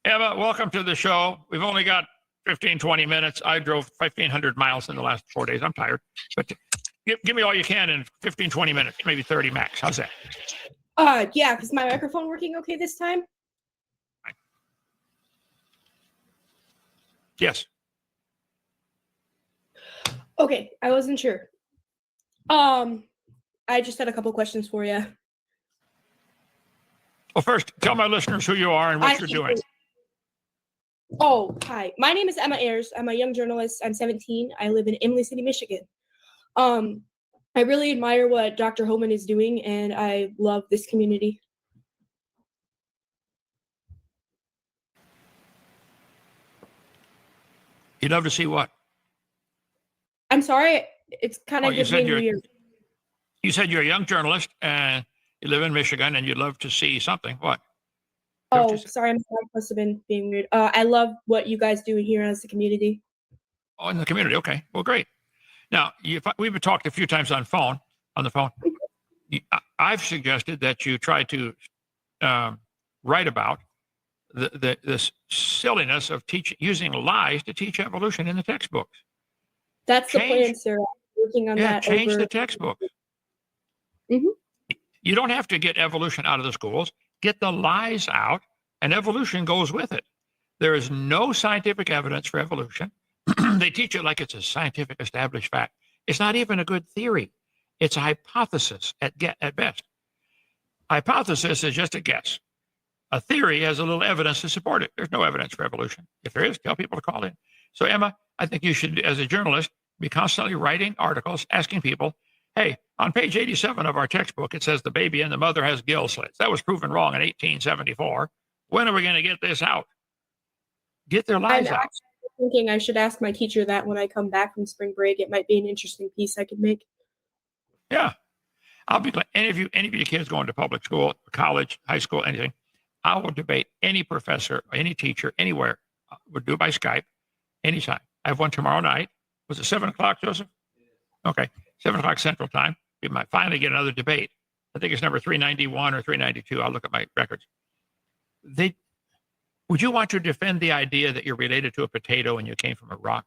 Emma, welcome to the show. We've only got 15, 20 minutes. I drove 1,500 miles in the last 4 days. I'm tired, but give me all you can in 15, 20 minutes, maybe 30 max. How's that? Yeah, is my microphone working okay this time? Yes. Okay, I wasn't sure. I just had a couple questions for you. Well, first, tell my listeners who you are and what you're doing. Oh, hi. My name is Emma Ayers. I'm a young journalist. I'm 17. I live in Imlay City, Michigan. I really admire what Dr. Hovind is doing, and I love this community. You'd love to see what? I'm sorry. It's kind of getting weird. You said you're a young journalist and you live in Michigan and you'd love to see something. What? Oh, sorry. I must have been being weird. I love what you guys do here as a community. Oh, in the community. Okay. Well, great. Now, we've talked a few times on the phone. I've suggested that you try to write about the silliness of using lies to teach evolution in the textbooks. That's the plan, sir. I'm working on that. Change the textbook. Mm-hmm. You don't have to get evolution out of the schools. Get the lies out, and evolution goes with it. There is no scientific evidence for evolution. They teach it like it's a scientific established fact. It's not even a good theory. It's a hypothesis at best. Hypothesis is just a guess. A theory has a little evidence to support it. There's no evidence for evolution. If there is, tell people to call in. So, Emma, I think you should, as a journalist, be constantly writing articles, asking people, hey, on page 87 of our textbook, it says the baby in the mother has gill slits. That was proven wrong in 1874. When are we going to get this out? Get their lies out. I'm thinking I should ask my teacher that when I come back from spring break. It might be an interesting piece I could make. Yeah. I'll be glad. Any of you kids going to public school, college, high school, anything, I will debate any professor, any teacher, anywhere. We'll do it by Skype anytime. I have one tomorrow night. Was it 7 o'clock, Joseph? Okay. 7 o'clock Central Time. We might finally get another debate. I think it's number 391 or 392. I'll look at my records. Would you want to defend the idea that you're related to a potato and you came from a rock?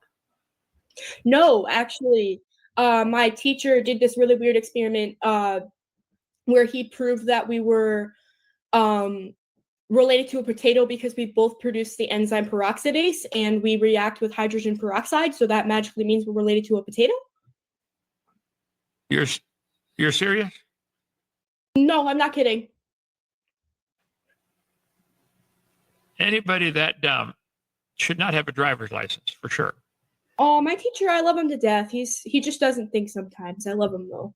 No, actually. My teacher did this really weird experiment where he proved that we were related to a potato because we both produce the enzyme peroxidase and we react with hydrogen peroxide. So that magically means we're related to a potato. You're serious? No, I'm not kidding. Anybody that dumb should not have a driver's license, for sure. Oh, my teacher, I love him to death. He just doesn't think sometimes. I love him, though.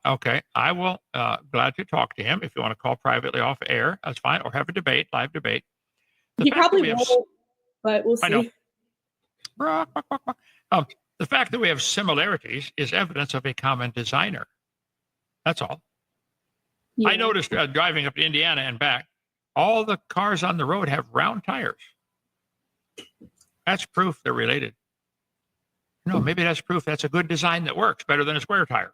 Okay. I will glad to talk to him. If you want to call privately off air, that's fine. Or have a debate, live debate. He probably won't, but we'll see. I know. The fact that we have similarities is evidence of a common designer. That's all. Yeah. I noticed driving up to Indiana and back, all the cars on the road have round tires. That's proof they're related. No, maybe that's proof that's a good design that works better than a square tire.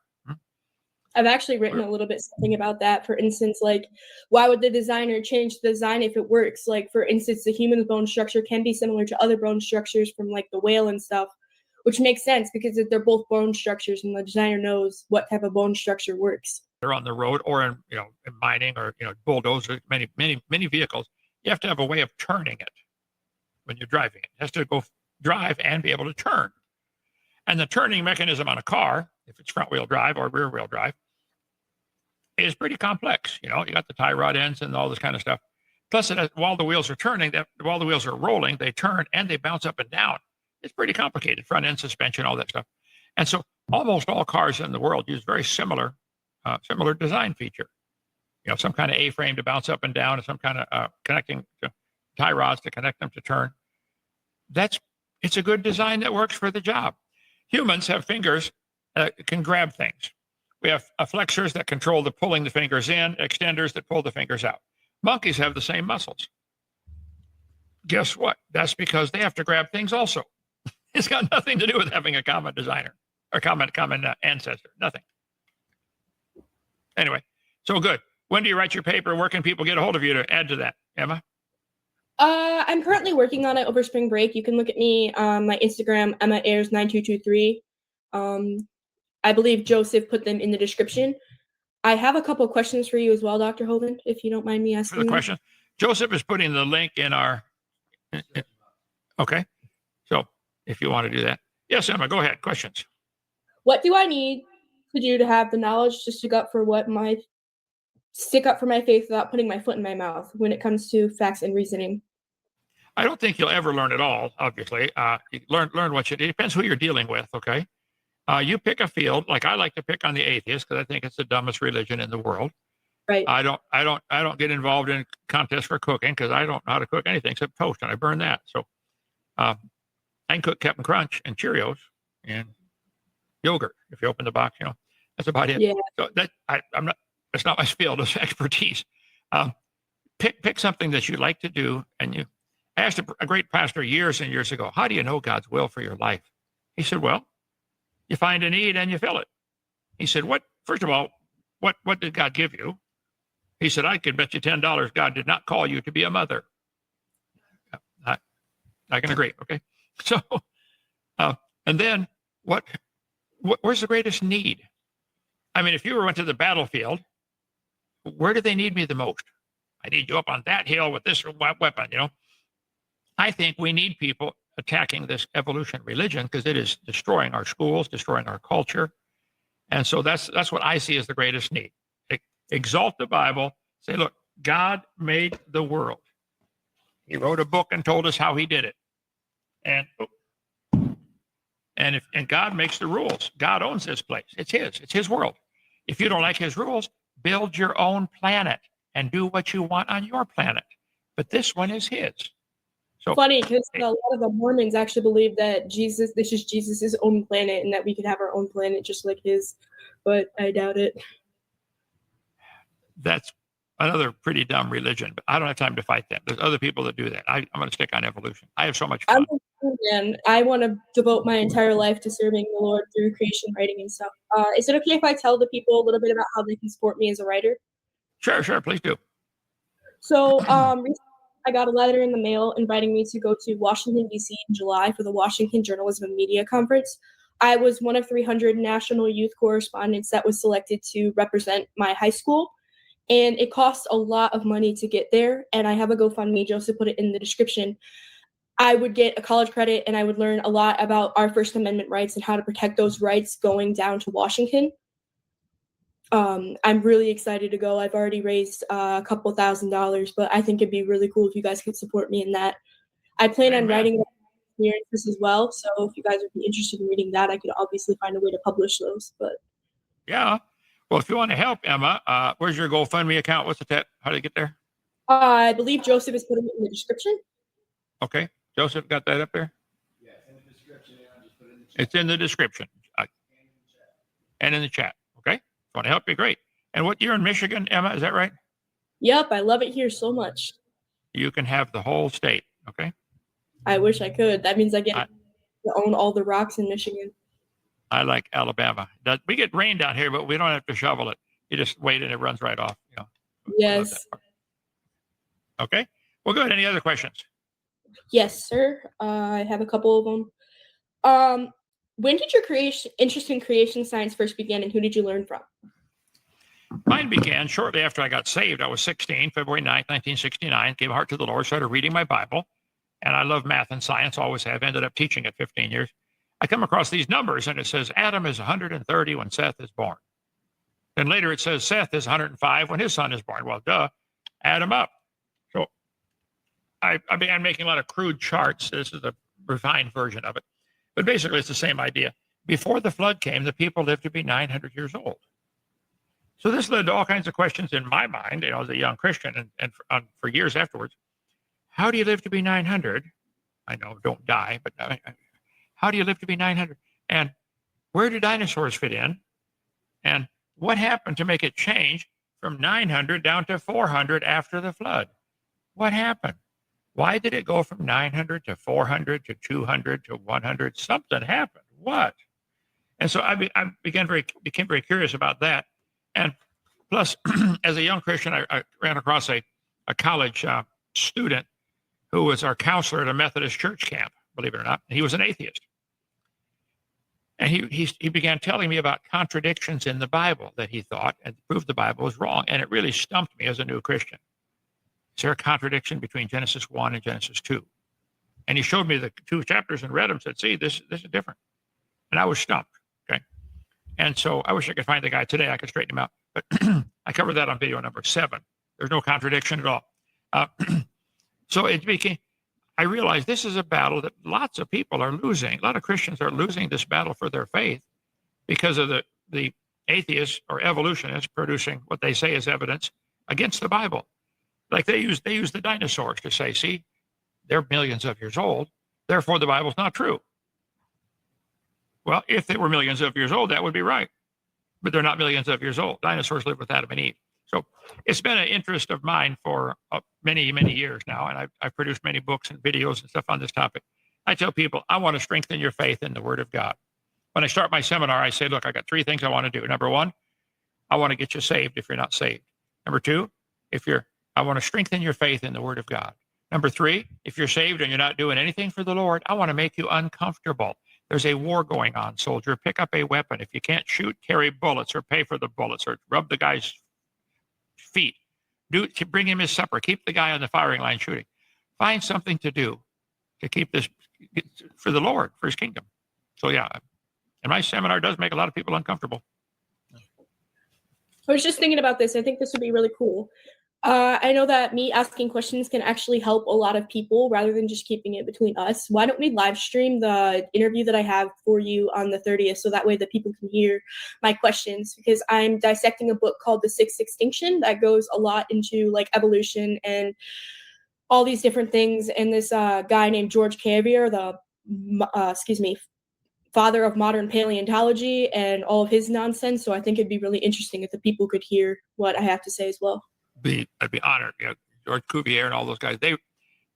I've actually written a little bit something about that. For instance, like, why would the designer change the design if it works? Like, for instance, the human bone structure can be similar to other bone structures from like the whale and stuff, which makes sense because they're both bone structures and the designer knows what type of bone structure works. They're on the road or in mining or, bulldozers, many vehicles. You have to have a way of turning it when you're driving it. It has to go drive and be able to turn. And the turning mechanism on a car, if it's front wheel drive or rear wheel drive, is pretty complex. You got the tie rod ends and all this kind of stuff. Plus, while the wheels are turning, while the wheels are rolling, they turn and they bounce up and down. It's pretty complicated, front end suspension, all that stuff. And so almost all cars in the world use very similar design feature. Some kind of A-frame to bounce up and down and some kind of connecting to tie rods to connect them to turn. It's a good design that works for the job. Humans have fingers that can grab things. We have flexors that control the pulling the fingers in, extenders that pull the fingers out. Monkeys have the same muscles. Guess what? That's because they have to grab things also. It's got nothing to do with having a common designer or common ancestor. Nothing. Anyway, so good. When do you write your paper? Where can people get a hold of you to add to that, Emma? I'm currently working on it over spring break. You can look at me on my Instagram, Emma Ayers 9223. I believe Joseph put them in the description. I have a couple questions for you as well, Dr. Hovind, if you don't mind me For the asking them. question, Joseph is putting the link in our. Okay, so if you want to do that, yes, Emma, go ahead. Questions. What do I need to do to have the knowledge to stick up for my faith without putting my foot in my mouth when it comes to facts and reasoning? I don't think you'll ever learn it all. Obviously, you learn what you. It depends who you're dealing with. Okay, you pick a field. Like I like to pick on the atheist because I think it's the dumbest religion in the world. Right. I don't get involved in contests for cooking because I don't know how to cook anything except toast, and I burn that. So I can cook Captain Crunch and Cheerios and yogurt. If you open the box, that's about it. Yeah. So I'm not. That's not my field of expertise. Pick something that you like to do, and you. I asked a great pastor years and years ago, "How do you know God's will for your life?" He said, "Well, you find a need and you fill it." He said, "What? First of all, what did God give you?" He said, "I could bet you $10 God did not call you to be a mother." I can agree. Okay, so and then where's the greatest need? I mean, if you went to the battlefield, where do they need me the most? I need you up on that hill with this weapon. I think we need people attacking this evolution religion because it is destroying our schools, destroying our culture, and so that's what I see as the greatest need. Exalt the Bible. Say, look, God made the world. He wrote a book and told us how He did it, and God makes the rules. God owns this place. It's His. It's His world. If you don't like His rules, build your own planet and do what you want on your planet. But this one is His. So funny because a lot of the Mormons actually believe that this is Jesus's own planet, and that we could have our own planet just like his. But I doubt it. That's another pretty dumb religion, but I don't have time to fight them. There's other people that do that. I'm going to stick on evolution. I have so much fun. And I want to devote my entire life to serving the Lord through creation writing and stuff. Is it okay if I tell the people a little bit about how they can support me as a writer? Sure, please do. So recently I got a letter in the mail inviting me to go to Washington, D.C. in July for the Washington Journalism and Media Conference. I was one of 300 national youth correspondents that was selected to represent my high school. And it costs a lot of money to get there. And I have a GoFundMe. Joseph put it in the description. I would get a college credit and I would learn a lot about our First Amendment rights and how to protect those rights going down to Washington. I'm really excited to go. I've already raised a couple $1,000s, but I think it'd be really cool if you guys could support me in that. I plan on writing experiences as well. So if you guys would be interested in reading that, I could obviously find a way to publish those. But yeah. Well, if you want to help, Emma, where's your GoFundMe account? What's the tip? How do you get there? I believe Joseph is putting it in the description. Okay. Joseph got that up there? Yeah, it's in the description. And I'll just put it in the chat. It's in the description. And in the chat. Okay. If you want to help, be great. And you're in Michigan, Emma, is that right? Yep, I love it here so much. You can have the whole state. Okay. I wish I could. That means I get to own all the rocks in Michigan. I like Alabama. We get rain down here, but we don't have to shovel it. You just wait and it runs right off. Yes. Okay. Well, good. Any other questions? Yes, sir. I have a couple of them. When did your interest in creation science first begin, and who did you learn from? Mine began shortly after I got saved. I was 16, February 9th, 1969, gave a heart to the Lord, started reading my Bible, and I love math and science, always have, ended up teaching it 15 years. I come across these numbers, and it says Adam is 130 when Seth is born. Then later it says Seth is 105 when his son is born. Well, duh, add them up. So I began making a lot of crude charts. This is a refined version of it. But basically, it's the same idea. Before the flood came, the people lived to be 900 years old. So this led to all kinds of questions in my mind, as a young Christian and for years afterwards. How do you live to be 900? I know, don't die, but how do you live to be 900? And where do dinosaurs fit in? And what happened to make it change from 900 down to 400 after the flood? What happened? Why did it go from 900 to 400 to 200 to 100? Something happened. What? And so I became very curious about that. And plus, as a young Christian, I ran across a college student who was our counselor at a Methodist church camp, believe it or not. He was an atheist. And he began telling me about contradictions in the Bible that he thought and proved the Bible was wrong. And it really stumped me as a new Christian. Is there a contradiction between Genesis 1 and Genesis 2? And he showed me the 2 chapters and read them, said, see, this is different. And I was stumped. Okay. And so I wish I could find the guy today. I could straighten him out. But I covered that on video number 7. There's no contradiction at all. So it became, I realized this is a battle that lots of people are losing. A lot of Christians are losing this battle for their faith because of the atheists or evolutionists producing what they say is evidence against the Bible. Like they use the dinosaurs to say, see, they're millions of years old, therefore the Bible's not true. Well, if they were millions of years old, that would be right. But they're not millions of years old. Dinosaurs lived with Adam and Eve. So it's been an interest of mine for many, many years now, and I've produced many books and videos and stuff on this topic. I tell people, I want to strengthen your faith in the Word of God. When I start my seminar, I say, look, I got 3 things I want to do. Number 1, I want to get you saved if you're not saved. Number 2, I want to strengthen your faith in the Word of God. Number 3, if you're saved and you're not doing anything for the Lord, I want to make you uncomfortable. There's a war going on, soldier. Pick up a weapon. If you can't shoot, carry bullets or pay for the bullets or rub the guy's feet. Bring him his supper. Keep the guy on the firing line shooting. Find something to do to keep this for the Lord, for his kingdom. So yeah, and my seminar does make a lot of people uncomfortable. I was just thinking about this. I think this would be really cool. I know that me asking questions can actually help a lot of people rather than just keeping it between us. Why don't we live stream the interview that I have for you on the 30th so that way that people can hear my questions? Because I'm dissecting a book called The Sixth Extinction that goes a lot into like evolution and all these different things. And this guy named George Cuvier, father of modern paleontology and all of his nonsense. So I think it'd be really interesting if the people could hear what I have to say as well. I'd be honored. You know, George Cuvier and all those guys.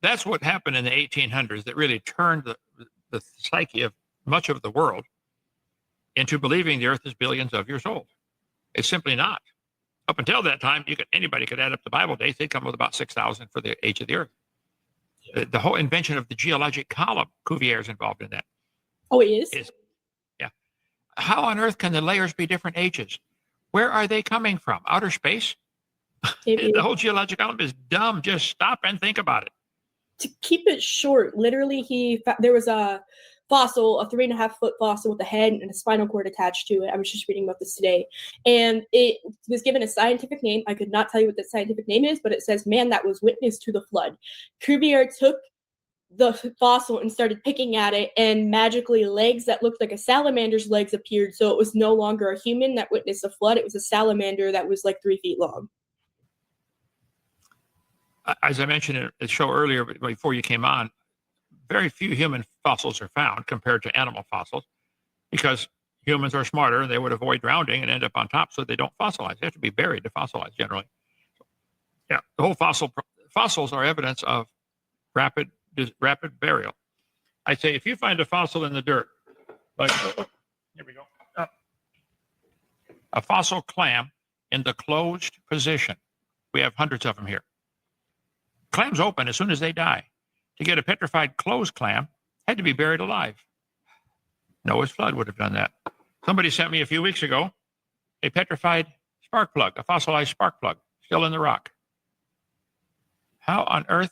That's what happened in the 1800s that really turned the psyche of much of the world into believing the Earth is billions of years old. It's simply not. Up until that time, anybody could add up the Bible dates. They'd come with about 6,000 for the age of the Earth. Yeah. The whole invention of the geologic column, Cuvier is involved in that. Oh, he is? Yeah. How on earth can the layers be different ages? Where are they coming from? Outer space? The whole geologic column is dumb. Just stop and think about it. To keep it short, literally, there was a fossil, a 3.5-foot fossil with a head and a spinal cord attached to it. I was just reading about this today. And it was given a scientific name. I could not tell you what the scientific name is, but it says, man that was witness to the flood. Cuvier took the fossil and started picking at it, and magically legs that looked like a salamander's legs appeared. So it was no longer a human that witnessed a flood. It was a salamander that was like 3 feet long. As I mentioned in the show earlier, before you came on, very few human fossils are found compared to animal fossils because humans are smarter and they would avoid drowning and end up on top, so they don't fossilize. They have to be buried to fossilize generally. Yeah, the whole fossils are evidence of rapid burial. I say if you find a fossil in the dirt, like here we go, a fossil clam in the closed position. We have hundreds of them here. Clams open as soon as they die. To get a petrified closed clam, had to be buried alive. Noah's flood would have done that. Somebody sent me a few weeks ago a petrified spark plug, a fossilized spark plug, still in the rock. How on earth?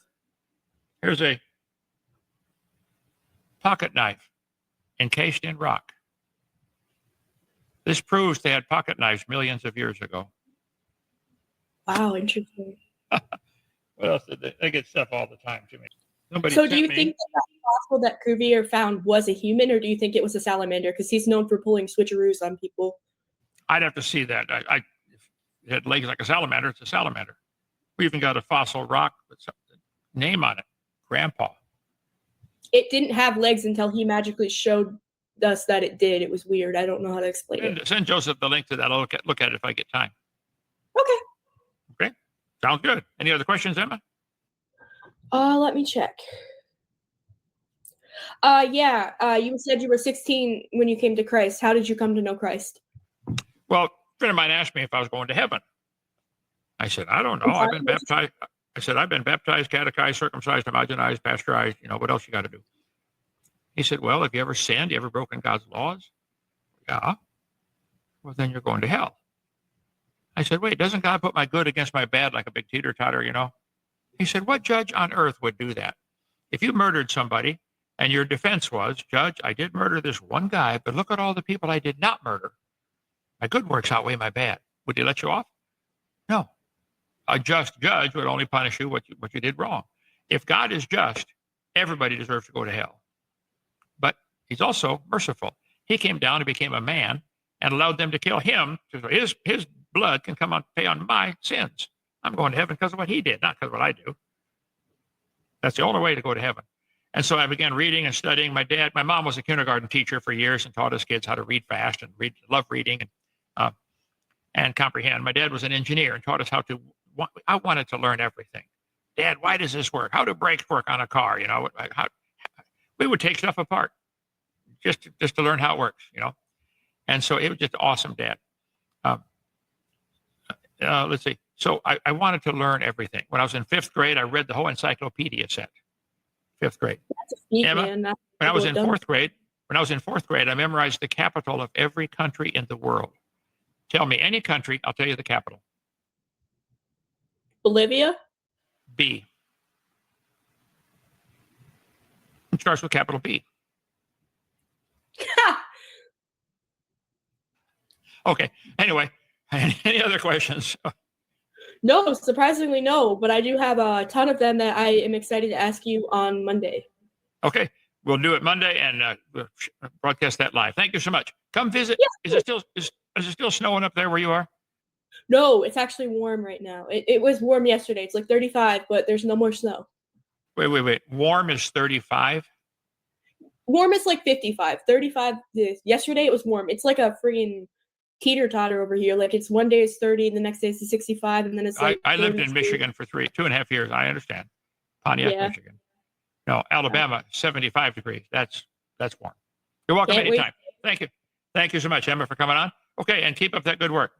Here's a pocket knife encased in rock. This proves they had pocket knives millions of years ago. Wow, interesting. What else did they get stuff all the time to me? So do you think that fossil that Cuvier found was a human, or do you think it was a salamander? Because he's known for pulling switcheroos on people. I'd have to see that. If it had legs like a salamander, it's a salamander. We even got a fossil rock with a name on it, Grandpa. It didn't have legs until he magically showed us that it did. It was weird. I don't know how to explain it. Send Joseph the link to that. I'll look at it if I get time. Okay. Okay. Sounds good. Any other questions, Emma? Let me check. You said you were 16 when you came to Christ. How did you come to know Christ? Well, a friend of mine asked me if I was going to heaven. I said, I don't know. I've been baptized. I said, I've been baptized, catechized, circumcised, homogenized, pasteurized. What else you got to do? He said, well, have you ever sinned? You ever broken God's laws? Yeah. Well, then you're going to hell. I said, wait, doesn't God put my good against my bad like a big teeter-totter? He said, what judge on earth would do that? If you murdered somebody and your defense was, Judge, I did murder this one guy, but look at all the people I did not murder. My good works outweigh my bad. Would he let you off? No. A just judge would only punish you what you did wrong. If God is just, everybody deserves to go to hell. But he's also merciful. He came down and became a man and allowed them to kill him. So his blood can come on pay on my sins. I'm going to heaven because of what he did, not because of what I do. That's the only way to go to heaven. And so I began reading and studying. My mom was a kindergarten teacher for years and taught us kids how to read fast and love reading and comprehend. My dad was an engineer and taught us how to. I wanted to learn everything. Dad, why does this work? How do brakes work on a car? We would take stuff apart just to learn how it works. And so it was just awesome, Dad. Let's see. So I wanted to learn everything. When I was in 5th grade, I read the whole encyclopedia set. 5th grade. That's a feat, Emma, man. when I was in 4th grade, I memorized the capital of every country in the world. Tell me any country, I'll tell you the capital. Bolivia? B. It starts with capital B. Okay. Anyway, any other questions? No, surprisingly no, but I do have a ton of them that I am excited to ask you on Monday. Okay. We'll do it Monday and we'll broadcast that live. Thank you so much. Come visit. Yeah. Is it still snowing up there where you are? No, it's actually warm right now. It was warm yesterday. It's like 35, but there's no more snow. Wait. Warm is 35? Warm is like 55. 35, yesterday it was warm. It's like a freaking teeter-totter over here. Like it's one day it's 30, and the next day it's 65, and then it's like I lived in 32. Michigan for 2.5 years. I understand. Pontiac, Michigan. No, Alabama, 75 degrees. That's warm. You're welcome anytime. Thank you. Thank you so much, Emma, for coming on. Okay, and keep up that good work.